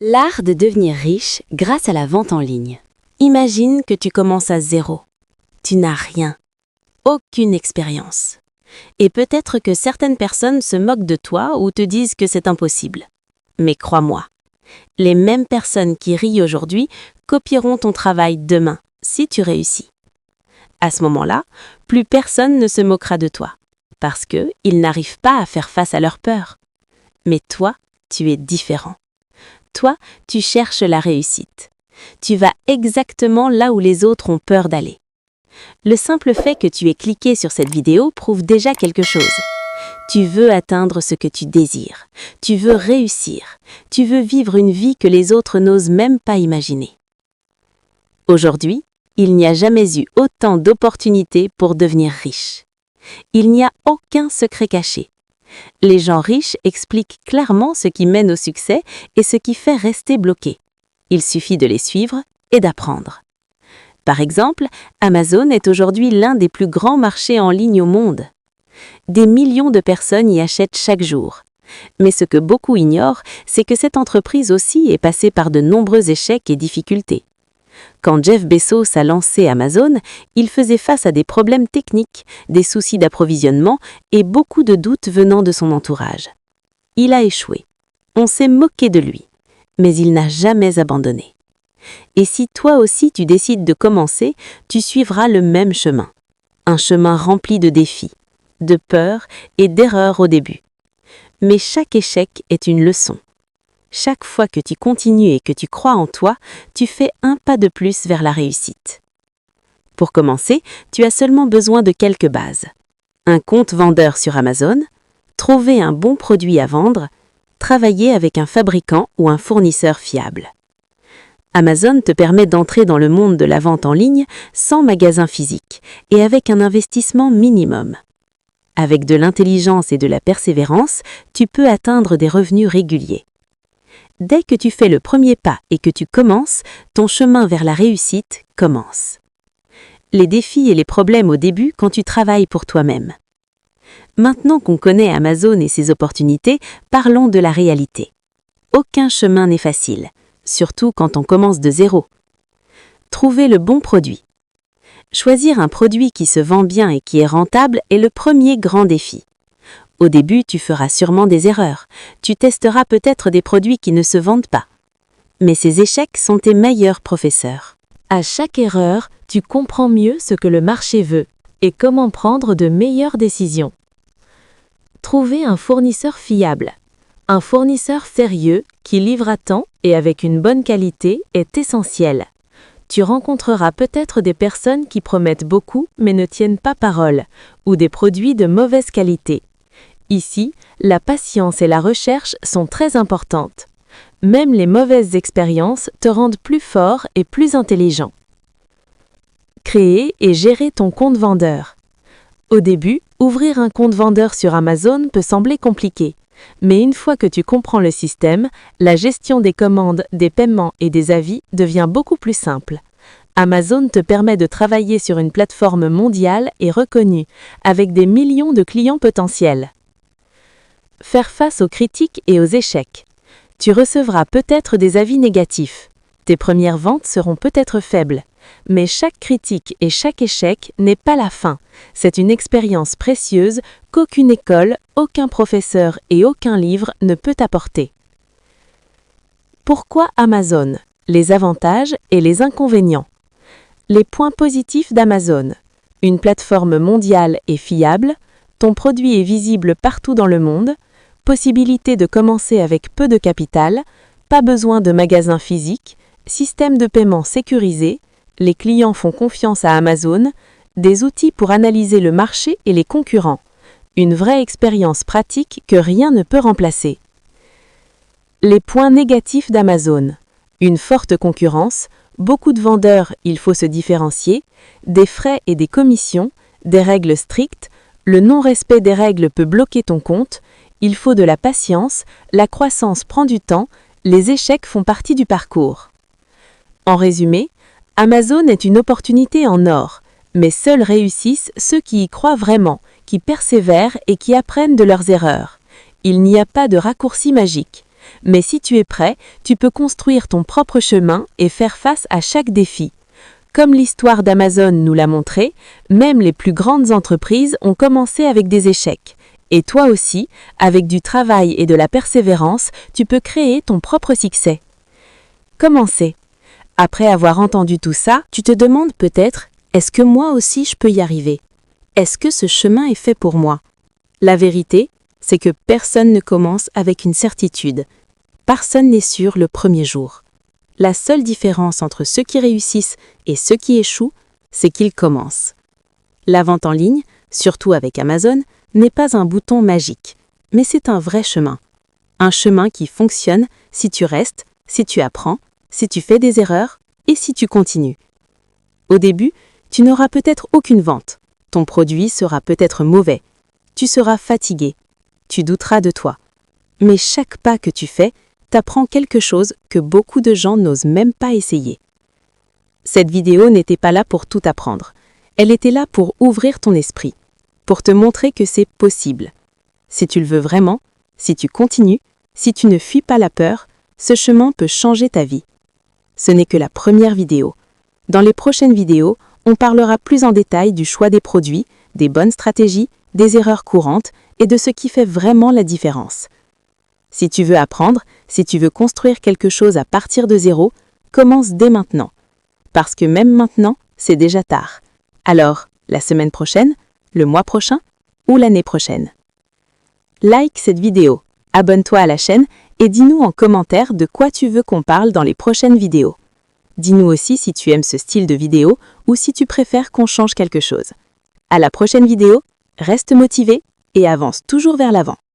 L'art de devenir riche grâce à la vente en ligne. Imagine que tu commences à zéro. Tu n'as rien. Aucune expérience. Et peut-être que certaines personnes se moquent de toi ou te disent que c'est impossible. Mais crois-moi, les mêmes personnes qui rient aujourd'hui copieront ton travail demain, si tu réussis. À ce moment-là, plus personne ne se moquera de toi, parce qu'ils n'arrivent pas à faire face à leur peur. Mais toi, tu es différent. Toi, tu cherches la réussite. Tu vas exactement là où les autres ont peur d'aller. Le simple fait que tu aies cliqué sur cette vidéo prouve déjà quelque chose. Tu veux atteindre ce que tu désires. Tu veux réussir. Tu veux vivre une vie que les autres n'osent même pas imaginer. Aujourd'hui, il n'y a jamais eu autant d'opportunités pour devenir riche. Il n'y a aucun secret caché. Les gens riches expliquent clairement ce qui mène au succès et ce qui fait rester bloqué. Il suffit de les suivre et d'apprendre. Par exemple, Amazon est aujourd'hui l'un des plus grands marchés en ligne au monde. Des millions de personnes y achètent chaque jour. Mais ce que beaucoup ignorent, c'est que cette entreprise aussi est passée par de nombreux échecs et difficultés. Quand Jeff Bezos a lancé Amazon, il faisait face à des problèmes techniques, des soucis d'approvisionnement et beaucoup de doutes venant de son entourage. Il a échoué. On s'est moqué de lui, mais il n'a jamais abandonné. Et si toi aussi tu décides de commencer, tu suivras le même chemin. Un chemin rempli de défis, de peurs et d'erreurs au début. Mais chaque échec est une leçon. Chaque fois que tu continues et que tu crois en toi, tu fais un pas de plus vers la réussite. Pour commencer, tu as seulement besoin de quelques bases. Un compte vendeur sur Amazon, trouver un bon produit à vendre, travailler avec un fabricant ou un fournisseur fiable. Amazon te permet d'entrer dans le monde de la vente en ligne sans magasin physique et avec un investissement minimum. Avec de l'intelligence et de la persévérance, tu peux atteindre des revenus réguliers. Dès que tu fais le premier pas et que tu commences, ton chemin vers la réussite commence. Les défis et les problèmes au début quand tu travailles pour toi-même. Maintenant qu'on connaît Amazon et ses opportunités, parlons de la réalité. Aucun chemin n'est facile, surtout quand on commence de zéro. Trouver le bon produit. Choisir un produit qui se vend bien et qui est rentable est le premier grand défi. Au début, tu feras sûrement des erreurs. Tu testeras peut-être des produits qui ne se vendent pas. Mais ces échecs sont tes meilleurs professeurs. À chaque erreur, tu comprends mieux ce que le marché veut et comment prendre de meilleures décisions. Trouver un fournisseur fiable. Un fournisseur sérieux qui livre à temps et avec une bonne qualité est essentiel. Tu rencontreras peut-être des personnes qui promettent beaucoup mais ne tiennent pas parole, ou des produits de mauvaise qualité. Ici, la patience et la recherche sont très importantes. Même les mauvaises expériences te rendent plus fort et plus intelligent. Créer et gérer ton compte vendeur. Au début, ouvrir un compte vendeur sur Amazon peut sembler compliqué. Mais une fois que tu comprends le système, la gestion des commandes, des paiements et des avis devient beaucoup plus simple. Amazon te permet de travailler sur une plateforme mondiale et reconnue, avec des millions de clients potentiels. Faire face aux critiques et aux échecs. Tu recevras peut-être des avis négatifs. Tes premières ventes seront peut-être faibles. Mais chaque critique et chaque échec n'est pas la fin. C'est une expérience précieuse qu'aucune école, aucun professeur et aucun livre ne peut apporter. Pourquoi Amazon? Les avantages et les inconvénients. Les points positifs d'Amazon. Une plateforme mondiale et fiable. Ton produit est visible partout dans le monde. Possibilité de commencer avec peu de capital. Pas besoin de magasin physique. Système de paiement sécurisé. Les clients font confiance à Amazon, des outils pour analyser le marché et les concurrents. Une vraie expérience pratique que rien ne peut remplacer. Les points négatifs d'Amazon. Une forte concurrence, beaucoup de vendeurs, il faut se différencier, des frais et des commissions, des règles strictes, le non-respect des règles peut bloquer ton compte, il faut de la patience, la croissance prend du temps, les échecs font partie du parcours. En résumé, Amazon est une opportunité en or, mais seuls réussissent ceux qui y croient vraiment, qui persévèrent et qui apprennent de leurs erreurs. Il n'y a pas de raccourci magique. Mais si tu es prêt, tu peux construire ton propre chemin et faire face à chaque défi. Comme l'histoire d'Amazon nous l'a montré, même les plus grandes entreprises ont commencé avec des échecs. Et toi aussi, avec du travail et de la persévérance, tu peux créer ton propre succès. Commencez. Après avoir entendu tout ça, Tu te demandes peut-être, est-ce que moi aussi je peux y arriver? Est-ce que ce chemin est fait pour moi? La vérité, c'est que personne ne commence avec une certitude. Personne n'est sûr le premier jour. La seule différence entre ceux qui réussissent et ceux qui échouent, c'est qu'ils commencent. La vente en ligne, surtout avec Amazon, n'est pas un bouton magique, mais c'est un vrai chemin. Un chemin qui fonctionne si tu restes, si tu apprends, si tu fais des erreurs et si tu continues. Au début, tu n'auras peut-être aucune vente. Ton produit sera peut-être mauvais. Tu seras fatigué. Tu douteras de toi. Mais chaque pas que tu fais t'apprend quelque chose que beaucoup de gens n'osent même pas essayer. Cette vidéo n'était pas là pour tout apprendre. Elle était là pour ouvrir ton esprit, pour te montrer que c'est possible. Si tu le veux vraiment, si tu continues, si tu ne fuis pas la peur, ce chemin peut changer ta vie. Ce n'est que la première vidéo. Dans les prochaines vidéos, on parlera plus en détail du choix des produits, des bonnes stratégies, des erreurs courantes et de ce qui fait vraiment la différence. Si tu veux apprendre, si tu veux construire quelque chose à partir de zéro, commence dès maintenant. Parce que même maintenant, c'est déjà tard. Alors, la semaine prochaine, le mois prochain ou l'année prochaine. Like cette vidéo, abonne-toi à la chaîne et dis-nous en commentaire de quoi tu veux qu'on parle dans les prochaines vidéos. Dis-nous aussi si tu aimes ce style de vidéo ou si tu préfères qu'on change quelque chose. À la prochaine vidéo, reste motivé et avance toujours vers l'avant.